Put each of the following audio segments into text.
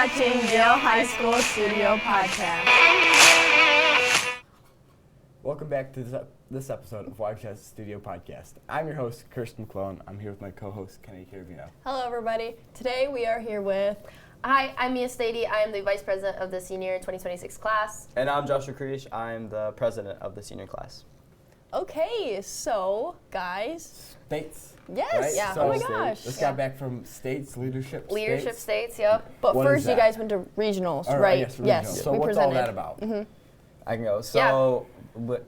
watching Yale High School Studio podcast. Welcome back to this episode of YHS Studio podcast. I'm your host, Kersten, McClelland. I'm here with my co-host, Ciaravino. Hello, everybody. Today we are here with... Hi, I'm Mia Stade. I am the Vice President of the Senior 2026 class. And I'm Joshua Kriesch. I'm the President of the Senior class. Okay, so, guys... States. Yes, right? yeah. So Oh my gosh. Just got back from states, leadership States, yep. But What first is you that? guys went to regionals, Or, right? Yes, regionals. Yes, So we what's all presented. that about? I can go. So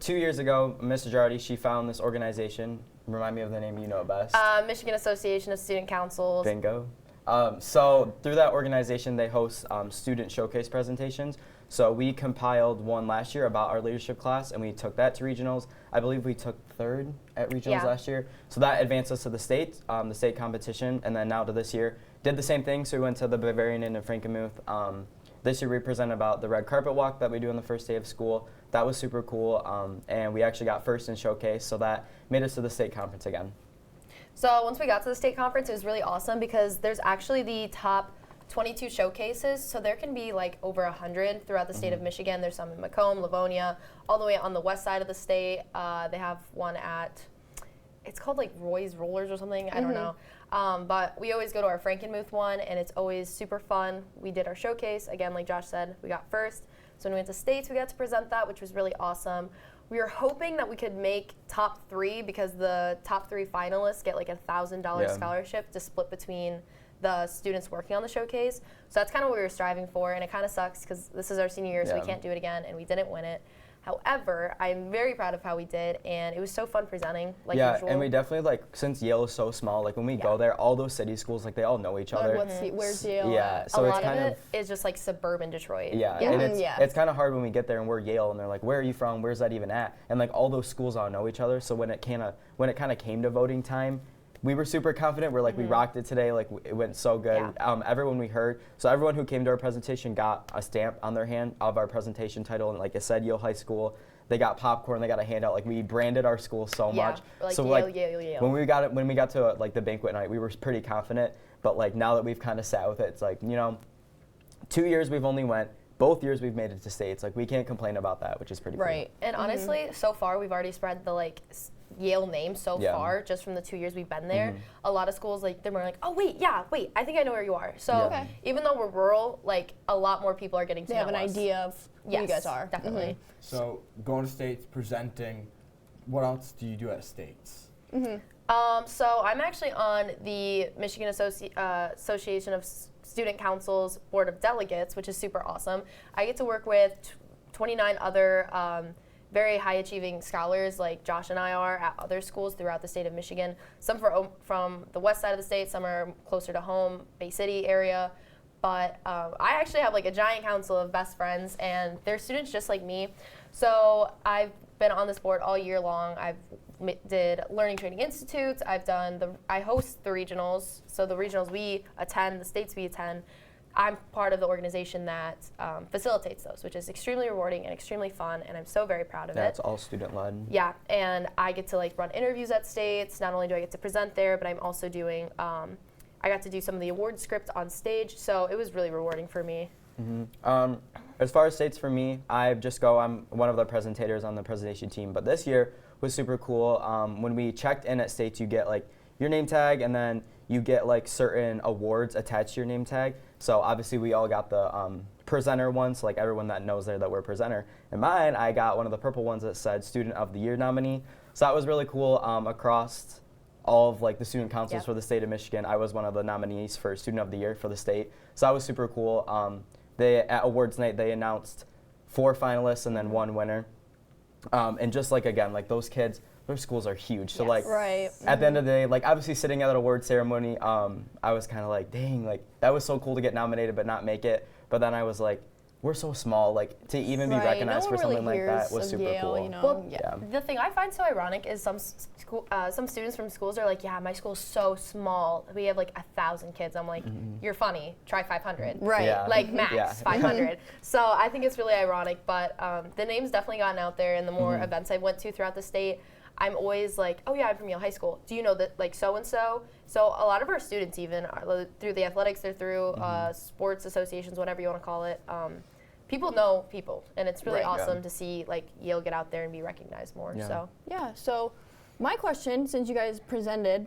2 years ago, Ms. Jardy, she found this organization. Remind me of the name, you know it best. Michigan Association of Student Councils. Bingo. So through that organization, they host student showcase presentations. So we compiled one last year about our leadership class, and we took that to regionals. I believe we took third at regionals last year. So that advanced us to the state competition, and then now to this year. Did the same thing, so we went to the Bavarian Inn in Frankenmuth. This year we presented about the red carpet walk that we do on the first day of school. That was super cool, and we actually got first in showcase, so that made us to the state conference again. So once we got to the state conference, it was really awesome because there's actually the top 22 showcases, so there can be like over 100 throughout the state of Michigan. There's some in Macomb, Livonia, all the way on the west side of the state. They have one at, it's called like Roy's Rollers or something, I don't know. But we always go to our Frankenmuth one, and it's always super fun. We did our showcase, again, like Josh said, we got first. So when we went to states, we got to present that, which was really awesome. We were hoping that we could make top 3 because the top 3 finalists get like a $1,000 scholarship to split between the students working on the showcase. So that's kind of what we were striving for, and it kind of sucks because this is our senior year, so we can't do it again, and we didn't win it. However, I'm very proud of how we did, and it was so fun presenting, like usual. And we definitely, like, since Yale is so small, like, when we go there, all those city schools, like, they all know each other. Where's Yale? Yeah, so a it's lot kind of it is just like suburban Detroit. Yeah, and it's kind of hard when we get there and we're Yale and they're like, where are you from? Where's that even at? And like all those schools all know each other. So when it kind of came to voting time, we were super confident. We're like, we rocked it today. Like it went so good. Yeah. Everyone who came to our presentation got a stamp on their hand of our presentation title, and like it said Yale High School. They got popcorn. They got a handout. Like we branded our school so much. Like so Yale. when we got to like the banquet night, we were pretty confident. But like now that we've kind of sat with it, it's like 2 years we've only went. Both years we've made it to states. Like we can't complain about that, which is pretty cool. Right. And honestly, so far we've already spread the Yale name so far just from the 2 years we've been there. A lot of schools they're more like, oh wait, I think I know where you are. So even though we're rural, like a lot more people are getting to know us. They have an idea of who you guys are. Definitely. So going to states, presenting, what else do you do at states? So I'm actually on the Michigan Association of Student Councils Board of Delegates, which is super awesome. I get to work with 29 other very high-achieving scholars like Josh and I are at other schools throughout the state of Michigan. Some from the west side of the state, some are closer to home, Bay City area. But I actually have like a giant council of best friends, and they're students just like me. So I've been on this board all year long. I've did Learning Training Institutes. I host the regionals. So the regionals we attend, the states we attend, I'm part of the organization that facilitates those, which is extremely rewarding and extremely fun, and I'm so very proud of it. Yeah, it's all student-led. Yeah, and I get to run interviews at states. Not only do I get to present there, but I'm also doing, I got to do some of the award script on stage, so it was really rewarding for me. As far as states for me, I'm one of the presentators on the presentation team, but this year was super cool. When we checked in at states, you get your name tag, and then you get certain awards attached to your name tag. So obviously we all got the presenter ones, so everyone that knows there that we're a presenter. And mine, I got one of the purple ones that said Student of the Year nominee. So that was really cool. Across all of the student councils for the state of Michigan, I was one of the nominees for Student of the Year for the state. So that was super cool. At awards night, they announced 4 finalists and then 1 winner. And just again, those kids, their schools are huge. So at the end of the day, obviously sitting at that award ceremony, I was kind of dang, that was so cool to get nominated but not make it. But then I was like, we're so small, to even be recognized for something like that was super cool. Well, the thing I find so ironic is some students from schools are like, yeah, my school's so small. We have 1,000 kids. I'm like, you're funny. Try 500. Right. Yeah. Max 500. So I think it's really ironic, but the name's definitely gotten out there, and the more events I went to throughout the state, I'm always like, oh yeah, I'm from Yale High School. Do you know that like so-and-so? So a lot of our students even are through the athletics, they're through sports associations, whatever you want to call it. People know people, and it's really awesome to see like Yale get out there and be recognized more. So yeah. So my question, since you guys presented,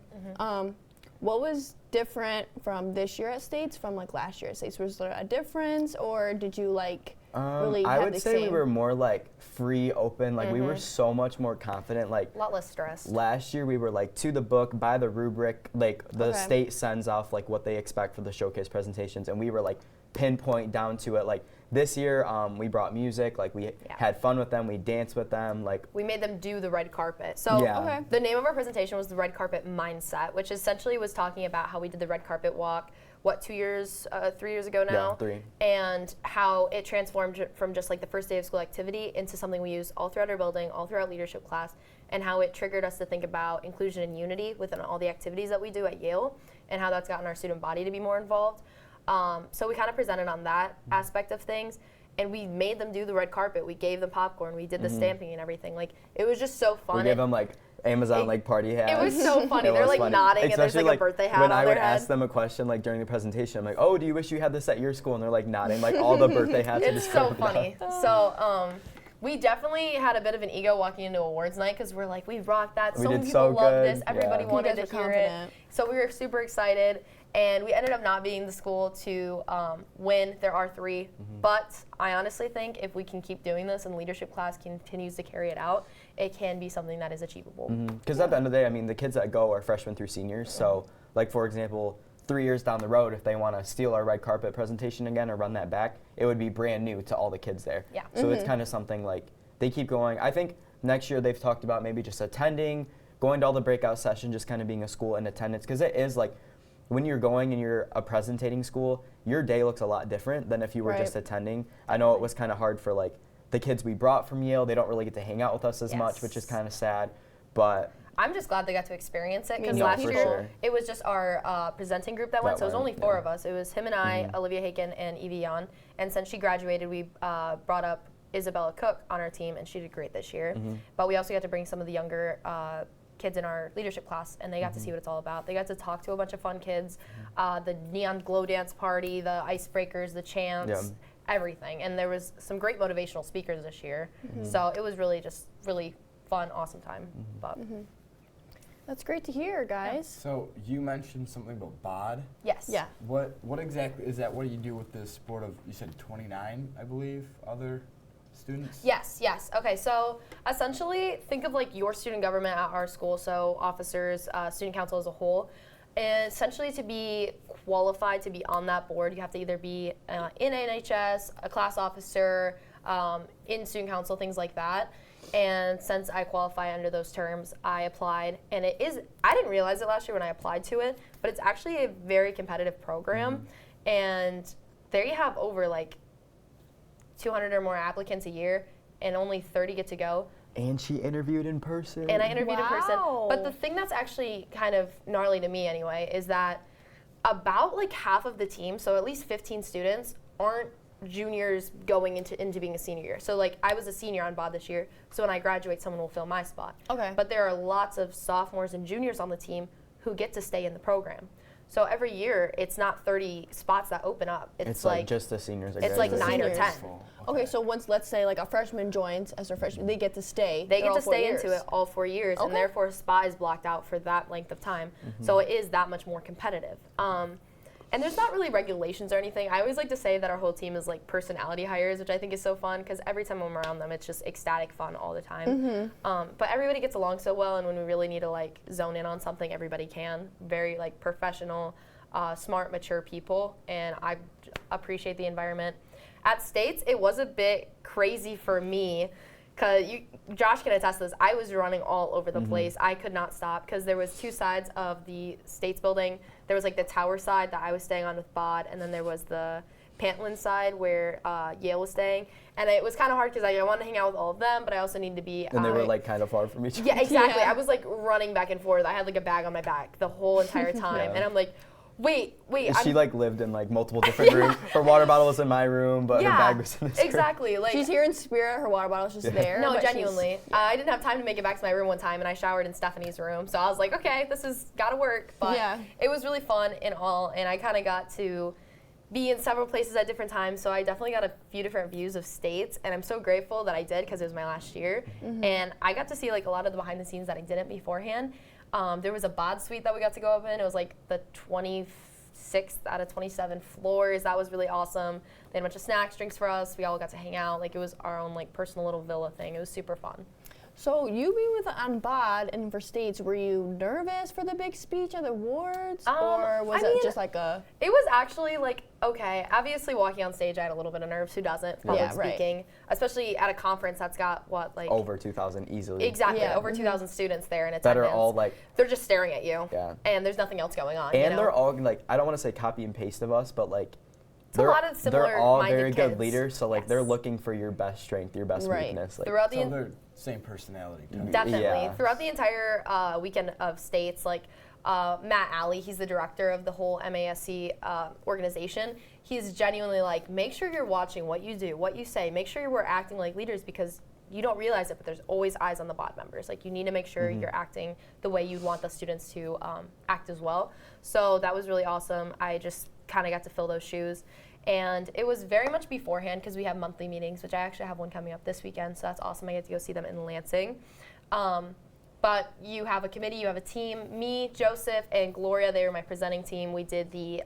what was different from this year at States from like last year at States? Was there a difference, or did you like really I have would the say same? we were more like free, open. Like we were so much more confident. Like a lot less stress. last year we were like to the book, by the rubric. Like the state sends off like what they expect for the showcase presentations, and we were like pinpoint down to it. Like this year we brought music. Like we had fun with them. We danced with them. Like we made them do the red carpet. So the name of our presentation was the red carpet mindset, which essentially was talking about how we did the red carpet walk. 3 years ago now? Yeah, 3. And how it transformed from just like the first day of school activity into something we use all throughout our building, all throughout leadership class, and how it triggered us to think about inclusion and unity within all the activities that we do at Yale, and how that's gotten our student body to be more involved. So we kind of presented on that aspect of things, and we made them do the red carpet. We gave them popcorn. We did the stamping and everything. Like, it was just so fun. we gave them like Amazon like party hats. It was so funny. They're like nodding, and there's like a birthday hat on their head. When I would ask them a question like during the presentation, I'm like, oh, do you wish you had this at your school? And they're like nodding, like all the birthday hats are just It's so funny. So we definitely had a bit of an ego walking into awards night because we're like, we rocked that. So many people love this. Everybody wanted to hear it. So we were super excited. And we ended up not being the school to win. There are 3. But I honestly think if we can keep doing this and leadership class continues to carry it out, it can be something that is achievable. Because at the end of the day, I mean, the kids that go are freshmen through seniors. So, like, for example, 3 years down the road, if they want to steal our red carpet presentation again or run that back, it would be brand new to all the kids there. Yeah. So it's kind of something like they keep going. I think next year they've talked about maybe just attending, going to all the breakout sessions, just kind of being a school in attendance. Because it is like, when you're going and you're a presentating school, your day looks a lot different than if you were just attending. I know it was kind of hard for like the kids we brought from Yale. They don't really get to hang out with us as much, which is kind of sad. But I'm just glad they got to experience it because last year it was just our presenting group that went. So it was only 4 of us. It was him and I, Olivia Haken, and Evie Yon. And since she graduated, we brought up Isabella Cook on our team, and she did great this year. But we also got to bring some of the younger kids in our leadership class, and they got to see what it's all about. They got to talk to a bunch of fun kids, the neon glow dance party, the icebreakers, the chants, everything. And there was some great motivational speakers this year. So it was really just really fun, awesome time. But That's great to hear, guys. So you mentioned something about BOD. yes. Yeah. What exactly is that? What do you do with this sport of, you said 29, I believe, other students? Yes. Okay, so essentially think of like your student government at our school, so officers, student council as a whole. And essentially to be qualified to be on that board, you have to either be in NHS, a class officer, in student council, things like that. And since I qualify under those terms, I applied. And I didn't realize it last year when I applied to it, but it's actually a very competitive program. And there you have over like 200 or more applicants a year, and only 30 get to go. And she interviewed in person. And I interviewed in person. But the thing that's actually kind of gnarly to me anyway is that about like half of the team, so at least 15 students, aren't juniors going into being a senior year. So like I was a senior on BOD this year, so when I graduate, someone will fill my spot. Okay. But there are lots of sophomores and juniors on the team who get to stay in the program. So every year, it's not 30 spots that open up. It's like just the seniors. It's like 9 or 10. Okay, so once, let's say, like a freshman joins as a freshman, they get to stay. They get to stay into it all 4 years, Okay. and therefore a spot is blocked out for that length of time. So it is that much more competitive. And there's not really regulations or anything. I always like to say that our whole team is like personality hires, which I think is so fun because every time I'm around them, it's just ecstatic fun all the time. But everybody gets along so well, and when we really need to like zone in on something, everybody can. Very like professional, smart, mature people, and I appreciate the environment. At States, it was a bit crazy for me. Cause Josh can attest to this. I was running all over the place. I could not stop because there was 2 sides of the States building. There was like the tower side that I was staying on with BOD, and then there was the Pantland side where Yale was staying. And it was kind of hard because I wanted to hang out with all of them, but I also needed to be. And they were like kind of far from each other. Yeah, exactly. I was like running back and forth. I had like a bag on my back the whole entire time, and I'm like, Wait. She like lived in like multiple different rooms. Her water bottle was in my room, but her bag was in this room. Exactly. Like she's here in spirit. Her water bottle's just there. No, but genuinely. I didn't have time to make it back to my room one time, and I showered in Stephanie's room. So I was like, okay, this has got to work. But it was really fun in all, and I kind of got to be in several places at different times. So I definitely got a few different views of states, and I'm so grateful that I did because it was my last year. And I got to see like a lot of the behind the scenes that I didn't beforehand. There was a bod suite that we got to go up in. It was like the 26th out of 27 floors. That was really awesome. They had a bunch of snacks, drinks for us. We all got to hang out. Like it was our own like personal little villa thing. It was super fun. So you being with on bod and for states, were you nervous for the big speech at the awards, or was it just like a? It was actually like okay. Obviously, walking on stage, I had a little bit of nerves. Who doesn't? Public speaking, especially at a conference that's got what like over 2,000 easily. Exactly, over 2,000 students there in attendance. That are all like they're just staring at you. And there's nothing else going on. And they're all like I don't want to say copy and paste of us, but like. A lot of similar they're all very kids. good leaders, so like they're looking for your best strength, your best weakness. Like, throughout they're same personality. Definitely. Throughout the entire weekend of states, like Matt Alley, he's the director of the whole MASC organization. He's genuinely like, make sure you're watching what you do, what you say. Make sure we're acting like leaders because you don't realize it, but there's always eyes on the bod members. Like you need to make sure you're acting the way you'd want the students to act as well. So that was really awesome. I just kind of got to fill those shoes. And it was very much beforehand because we have monthly meetings, which I actually have one coming up this weekend, so that's awesome. I get to go see them in Lansing. But you have a committee, you have a team. Me, Joseph, and Gloria, they were my presenting team. We did the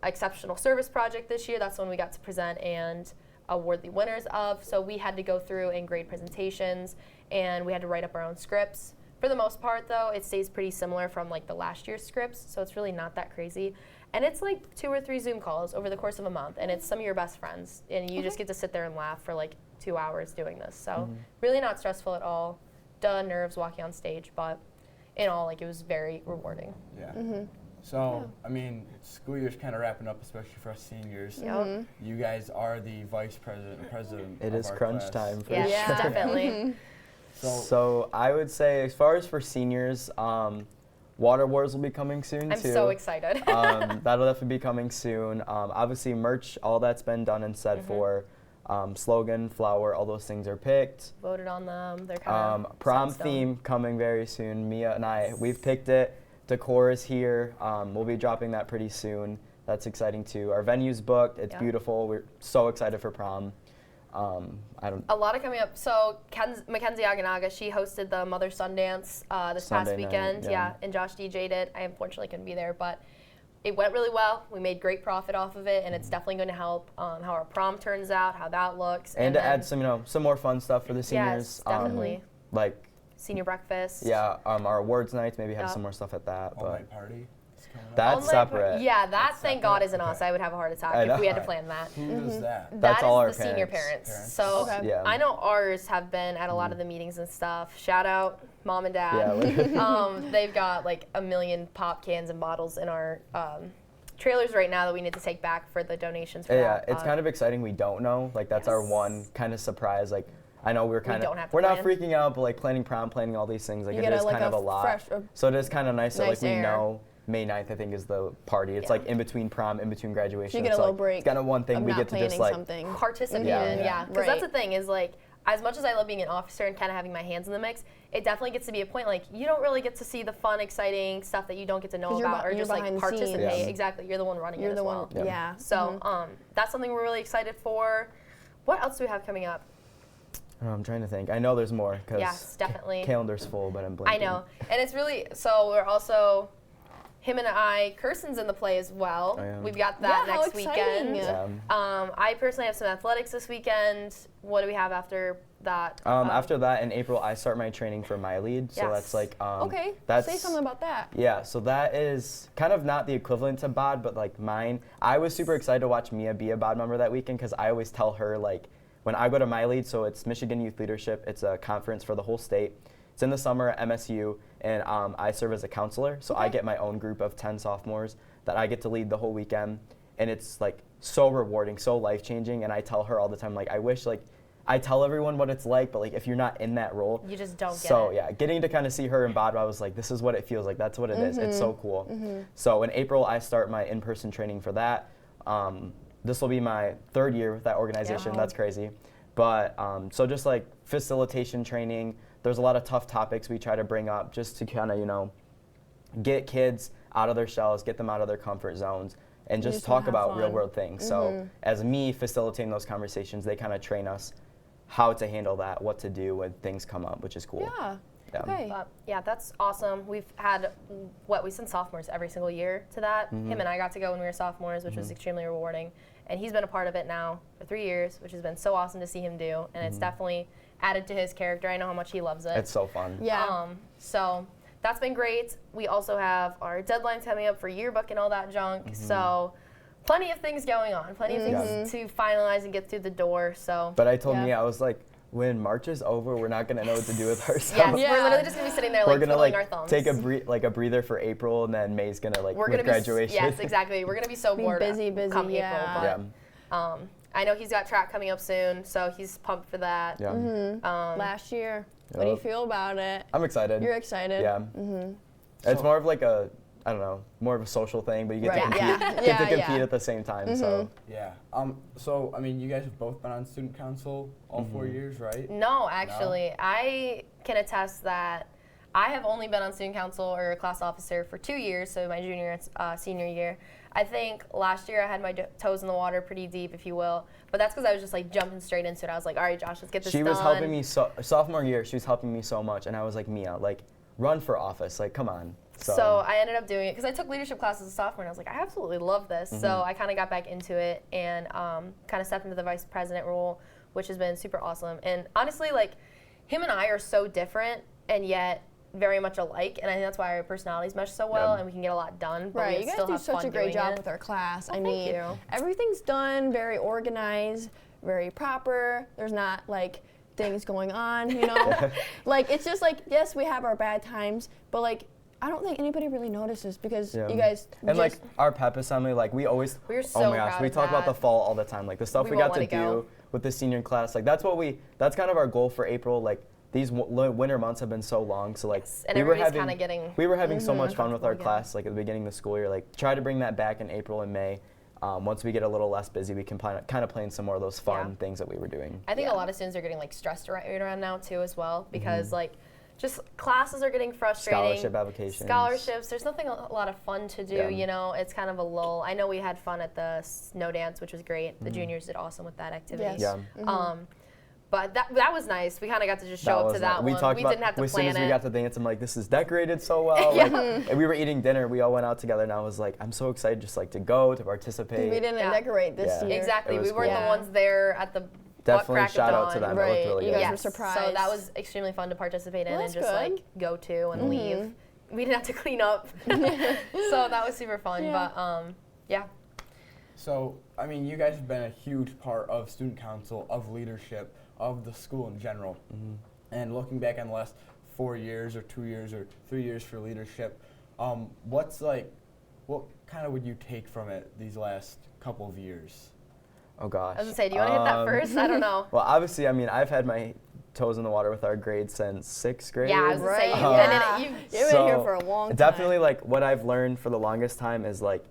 Exceptional Service Project this year. That's when we got to present and award the winners of. So we had to go through and grade presentations, and we had to write up our own scripts. For the most part, though, it stays pretty similar from like the last year's scripts, so it's really not that crazy. And it's like 2 or 3 Zoom calls over the course of a month, and it's some of your best friends, and you just get to sit there and laugh for like 2 hours doing this. So really not stressful at all. Nerves walking on stage, but in all, like it was very rewarding. So, I mean, school year's kind of wrapping up, especially for us seniors. You guys are the vice president and president It of is our crunch class. time for Yeah, sure. definitely. So I would say, as far as for seniors, Water Wars will be coming soon I'm too. so excited. That'll definitely be coming soon. Obviously, merch, all that's been done and said for. Slogan, flower, all those things are picked. Voted on them. They're kind of prom theme coming very soon. Mia and I, we've picked it. Decor is here. We'll be dropping that pretty soon. That's exciting too. Our venue's booked. It's beautiful. We're so excited for prom. A lot of coming up. So Mackenzie Aganaga, she hosted the Mother Son Dance this Sunday past weekend. night, And Josh DJ'd it. I unfortunately couldn't be there, but it went really well. We made great profit off of it, and it's definitely going to help how our prom turns out, how that looks. And to add some more fun stuff for the seniors. Yes, definitely. Like senior breakfast. our awards nights, maybe have some more stuff at that. All-night party. That's separate. Yeah, that thank God isn't us. I would have a heart attack if we had to plan that. Who does that? That's all our the senior parents. Parents. So Okay. I know ours have been at a lot of the meetings and stuff. Shout out mom and dad. They've got like 1 million pop cans and bottles in our trailers right now that we need to take back for the donations for that. It's kind of exciting. We don't know. Like that's our one kind of surprise. Like I know we're not freaking out, but like planning prom, planning all these things, like it is kind of a lot. So it is kind of nice that like we know May 9th, I think, is the party. It's like in between prom, in between graduation. So you get a little break. It's kind of one thing we get to just like participate in. Yeah, because that's the thing is like, as much as I love being an officer and kind of having my hands in the mix, it definitely gets to be a point like you don't really get to see the fun, exciting stuff that you don't get to know about or just like participate. Yeah. Exactly, you're the one running it as well. Yeah. So that's something we're really excited for. What else do we have coming up? I'm trying to think. I know there's more because yes, definitely. Calendar's full, but I'm blanking. I know, and it's really so. We're also. Him and I, Kirsten's in the play as well. We've got that next weekend. I personally have some athletics this weekend. What do we have after that? After that, in April, I start my training for my lead. So that's like say something about that. Yeah, so that is kind of not the equivalent to bod, but like mine. I was super excited to watch Mia be a bod member that weekend because I always tell her like when I go to my lead, so it's Michigan Youth Leadership. It's a conference for the whole state. It's in the summer at MSU, and I serve as a counselor, so I get my own group of 10 sophomores that I get to lead the whole weekend, and it's like so rewarding, so life-changing, and I tell her all the time, like, I wish like I tell everyone what it's like, but like if you're not in that role, You just don't get so it. yeah, getting to kind of see her in Bodwa, I was like, this is what it feels like. That's what it is. It's so cool. So in April, I start my in-person training for that. This will be my 3rd year with that organization. Yeah. That's crazy. But so just like facilitation training, there's a lot of tough topics we try to bring up just to kind of, you know, get kids out of their shells, get them out of their comfort zones, and just just wanna talk have about fun. real world things. So as me facilitating those conversations, they kind of train us how to handle that, what to do when things come up, which is cool. Yeah. Yeah. Okay. But yeah, that's awesome. We've had we send sophomores every single year to that. Him and I got to go when we were sophomores, which was extremely rewarding. And he's been a part of it now for 3 years, which has been so awesome to see him do. And it's definitely added to his character. I know how much he loves it. It's so fun. Yeah. So that's been great. We also have our deadlines coming up for yearbook and all that junk. So plenty of things going on, plenty of things to finalize and get through the door. So But I told Yeah. Mia, I was like, when March is over, we're not gonna know what to do with ourselves. yes, Yeah. we're literally just gonna be sitting there We're like gonna twiddling like our thumbs. take a breather for April, and then May's gonna like We're with gonna graduation. Be yes, exactly. We're gonna be so Be bored busy, come yeah. April, but I know he's got track coming up soon, so he's pumped for that. Yeah. Last year. What do you Yup. feel about it? I'm excited. You're excited. Yeah. It's more of like a, I don't know, more of a social thing, but you get Right. to compete, Yeah. get to Yeah, compete yeah. at the same time. So Yeah. So I mean, you guys have both been on student council all 4 years, right? No, actually, I can attest that I have only been on student council or class officer for 2 years, so my junior and senior year. I think last year I had my toes in the water pretty deep, if you will, but that's because I was just like jumping straight into it. I was like, all right, Josh, let's get this she done. was helping me sophomore year. She was helping me so much, and I was like, Mia, like run for office, like come on. So I ended up doing it because I took leadership classes as a sophomore, and I was like, I absolutely love this. So I kind of got back into it and kind of stepped into the vice president role, which has been super awesome. And honestly, like him and I are so different, and yet very much alike, and I think that's why our personalities mesh so well, and we can get a lot done. But Right, we you guys still do have such fun a great doing job it. with our class. I Thank mean, you. everything's done very organized, very proper. There's not like things going on, you know? Like it's just like, yes, we have our bad times, but like I don't think anybody really notices because you guys and like our pep assembly, like we always We're so oh my gosh, proud we of talk about that. the fall all the time, like the stuff We we won't got to let it go. do with the senior class. Like that's kind of our goal for April. Like these winter months have been so long, so like and we were everybody's having kinda getting we were having so much fun with our uncomfortable class, like at the beginning of the school year. Like try to bring that back in April and May. Once we get a little less busy, we can kind of plan some more of those fun things that we were doing. I think a lot of students are getting like stressed right around now too as well because like just classes are getting frustrating. Scholarship applications. Scholarships. There's nothing a lot of fun to do. Yeah. You know, it's kind of a lull. I know we had fun at the snow dance, which was great. The juniors did awesome with that activity. Yes. Yeah. But that was nice. We kind of got to just show up to that we one. talked We about, didn't have to as soon plan as we it. got to dance, I'm like, this is decorated so well. Like, and we were eating dinner. We all went out together, and I was like, I'm so excited just like to go, to participate. we didn't Yeah. decorate this Yeah. year. Exactly. It We was weren't cool. the ones there at the butt Definitely crack of shout out dawn. to them. Right. It looked really You good. guys were Yes. surprised. So that was extremely fun to participate in Well, and that's just good. like go to and leave. We didn't have to clean up. So that was super fun. Yeah. But yeah. So, I mean, you guys have been a huge part of student council, of leadership, of the school in general. And looking back on the last 4 years or 2 years or 3 years for leadership, what kind of would you take from it these last couple of years? Oh gosh. I was gonna say, do you want to hit that first? I don't know. Well, obviously, I mean, I've had my toes in the water with our grades since 6th grade. Yeah, I was gonna say you've Right. been Yeah. in it. You've been here for a long time. Definitely, like what I've learned for the longest time is like,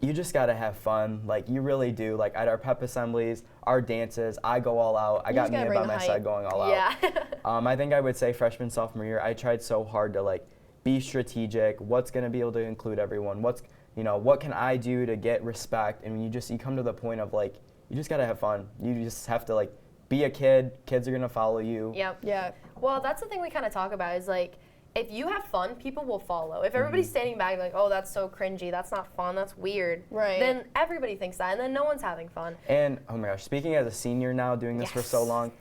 you just gotta have fun. Like you really do. Like at our pep assemblies, our dances, I go all out. I You got just gotta Mia bring by the my hype. side going all Yeah. out. I think I would say freshman, sophomore year, I tried so hard to like be strategic. What's gonna be able to include everyone? What can I do to get respect? And you come to the point of like, you just gotta have fun. You just have to like be a kid. Kids are gonna follow you. Yep. Yeah. Well, that's the thing we kind of talk about is like, if you have fun, people will follow. If everybody's standing back like, oh, that's so cringy, that's not fun, that's weird, Right. then everybody thinks that, and then no one's having fun. And oh my gosh, speaking as a senior now, doing this for so Yes. long,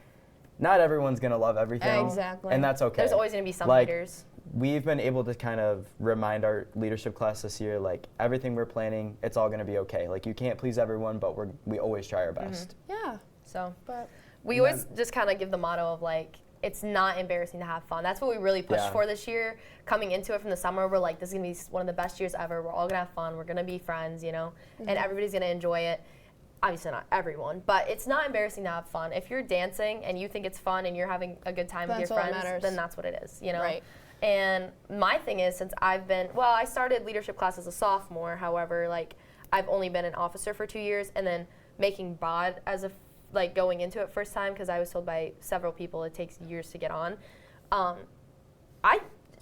not everyone's gonna love everything. Exactly. And that's okay. There's always going to be some Like, haters. We've been able to kind of remind our leadership class this year, like everything we're planning, it's all gonna be okay. Like you can't please everyone, but we always try our best. Yeah. So But we always just kind of give the motto of like, it's not embarrassing to have fun. That's what we really pushed Yeah. for this year. Coming into it from the summer, we're like, this is going to be one of the best years ever. We're all going to have fun. We're going to be friends, you know, and everybody's going to enjoy it. obviously not everyone, but it's not embarrassing to have fun. If you're dancing and you think it's fun and you're having a good time with your friends, then that's what it is, you know? Right. And my thing is, since I started leadership class as a sophomore, however, like, I've only been an officer for 2 years, and then making BOD as going into it first time, because I was told by several people it takes years to get on.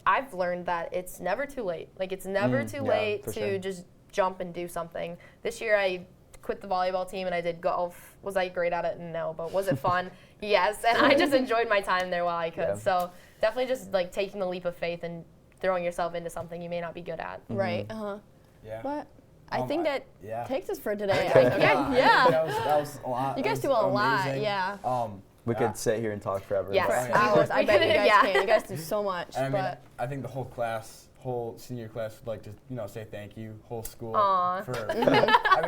I've learned that it's never too late. Like, it's never too late to just jump and do something. This year I quit the volleyball team and I did golf. Was I great at it? No. But was it fun? Yes. And I just enjoyed my time there while I could. Yeah. So definitely just like taking the leap of faith and throwing yourself into something you may not be good at. Right. Yeah. But I think that takes us for today. Yeah. That was a lot. You guys do a lot. Yeah. We could sit here and talk forever. Yes. For hours. I bet you guys can. You guys do so much. And I think the whole senior class would like to, say thank you, whole school. Aww. For,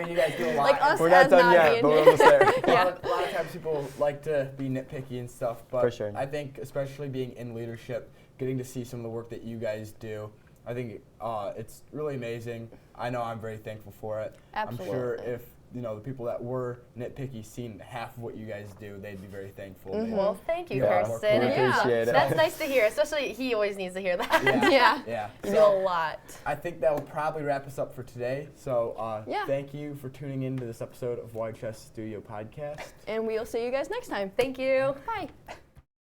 you guys do a lot. Like us We're not done yet, but we're almost there. A lot of times people like to be nitpicky and stuff, but for sure. I think especially being in leadership, getting to see some of the work that you guys do, I think it's really amazing. I know I'm very thankful for it. Absolutely. I'm sure if the people that were nitpicky seen half of what you guys do, they'd be very thankful. Well, thank you, Kersten. We appreciate it. That's nice to hear, especially he always needs to hear that. Yeah. You do a lot. I think that will probably wrap us up for today. So thank you for tuning in to this episode of YHS Studio Podcast. And we'll see you guys next time. Thank you. Bye.